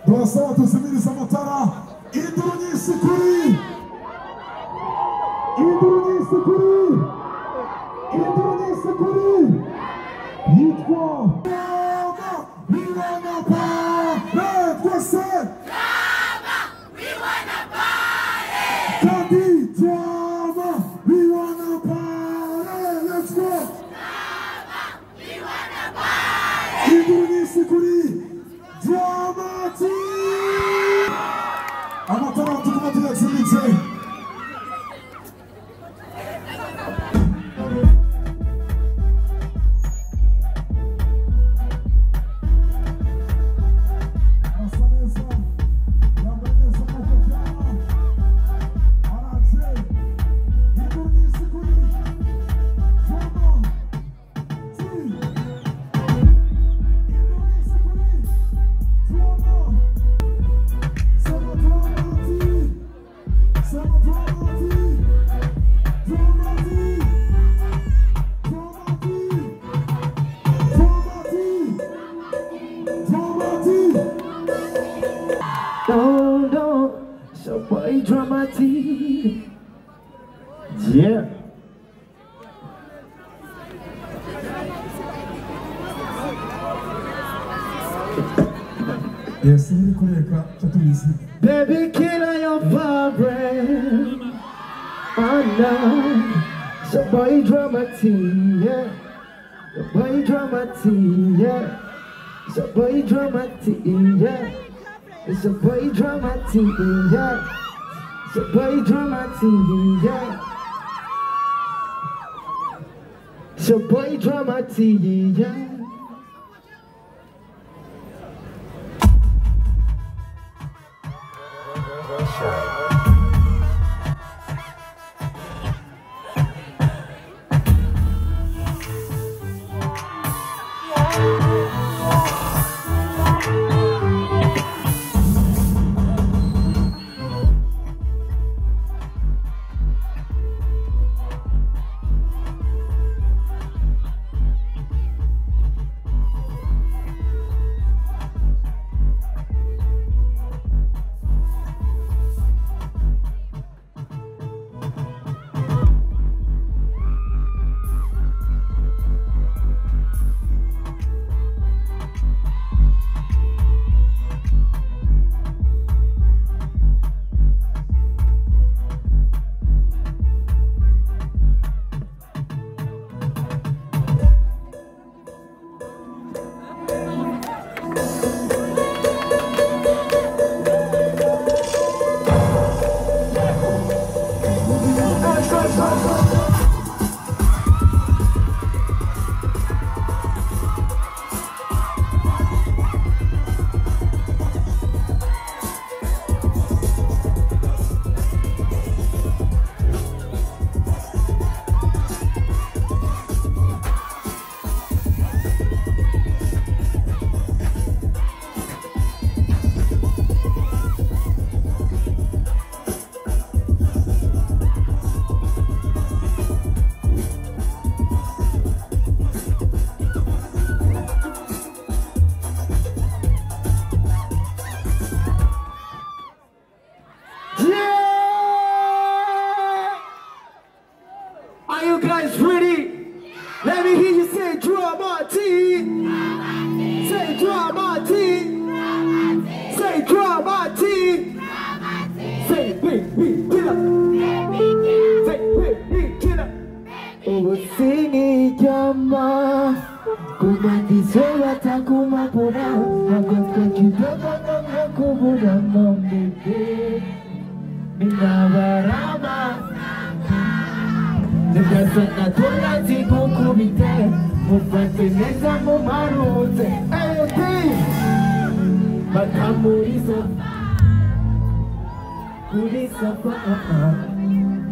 Dosa tusimiriza amatara induru nyinshi kuri yitwa we wanna party twese we wanna party kandi drama we wanna party let's go we wanna party induru nyinshi kuri drama amatara tukuma tuyazimitse Dramatic, yeah. Yes, baby, killer your vibrant. Oh no, so boy dramatic, yeah. So boy dramatic, yeah. So boy dramatic, yeah. It's a boy dramatic, yeah. So boy dramatic, yeah. So boy dramatic, yeah.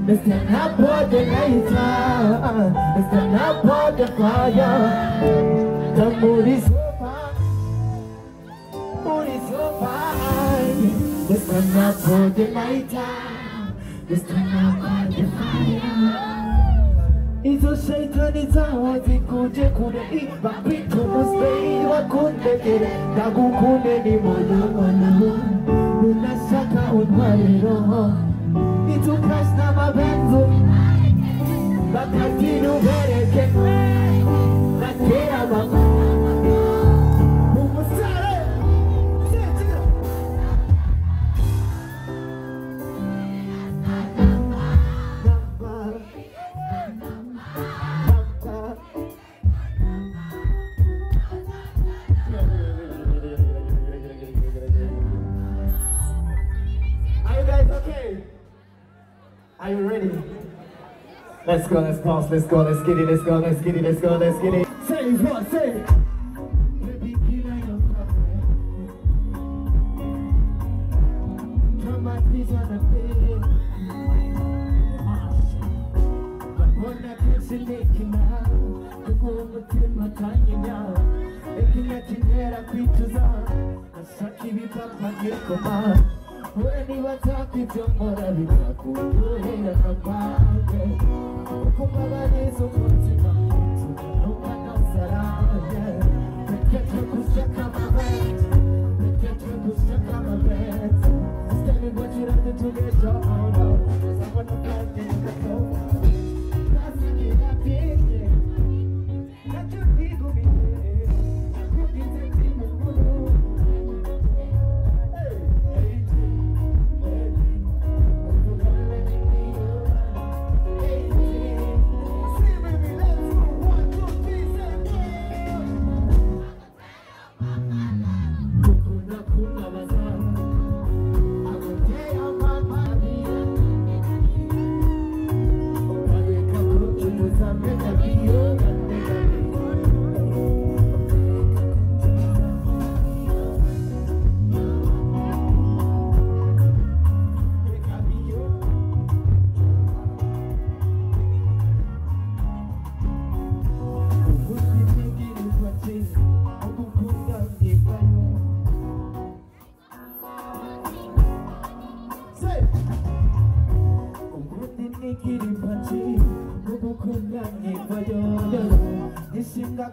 Let's stand up for the night, let's stand up for the fire. The mood is so fine. Let's stand up for the night, let's stand up for the fire. Izo shaitani zaho zikuje kure Ibabito musbei wakundekere Nagukunde ni moyo Unashaka unwale roho Itukashna mabenzo Bakatinu bereke Bakera mama Umusare Sechira Are you ready? Let's go, let's pause, let's go, let's get it, let's go, let's get it, let's go, let's get it. Say what, say it. Baby, can I your cover? Turn my piece on the bed. But when I catch it, making out, the woman till my tiny now. Making a chinera creatures on. I suck you up, my dear command. When you attack it, you're more than a cool head of a bag. Kumabane so kontima, so no one else around. Get your pushaka my bed, get your pushaka my bed. Standing what you have to get your own out. Someone to find in the phone. That's it, happy. Let your ego be there. I could be taking the mood.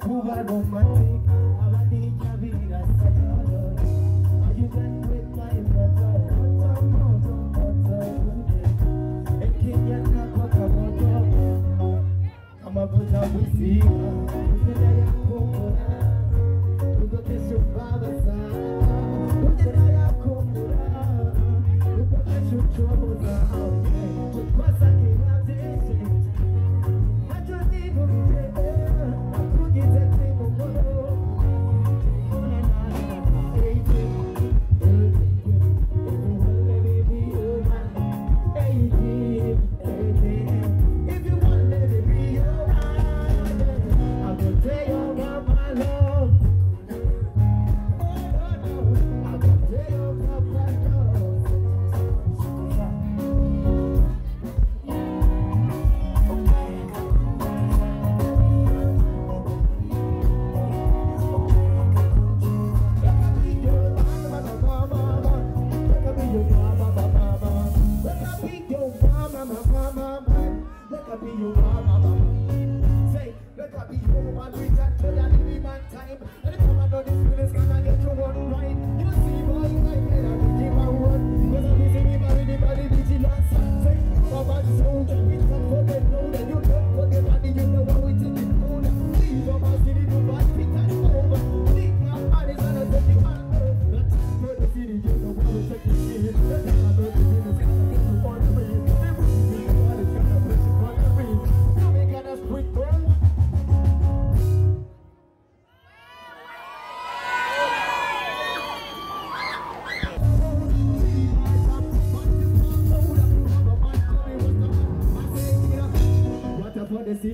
Kuba romantic, abandi nyabira sayoro. You can with my brother, Kenya na koka moto. Kama buta wisi, ukenda yako mora. Ugo kesho baba sa, ukenda yako mora. Ugo kesho chobo za hawe, kwasa kirate. Hajo ni gumite.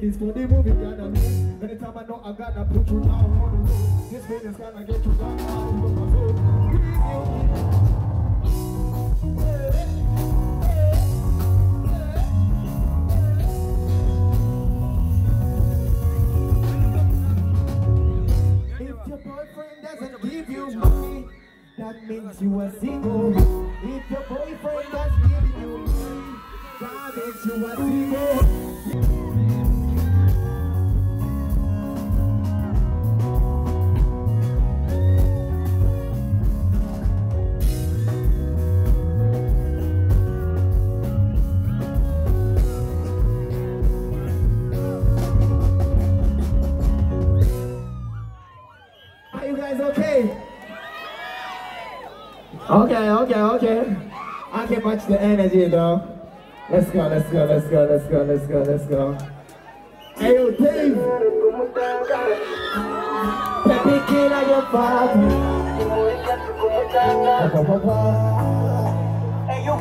This for the movie, gonna me. Anytime I know I gotta put you down on the road. This video's gonna get you down on the road. If your boyfriend doesn't give you money, that means you are single. If your boyfriend doesn't give you money, that means you are single. Okay. I can match the energy though. Let's go. Hey, yo, Dave. Baby, kid, I your father. Hey, yo,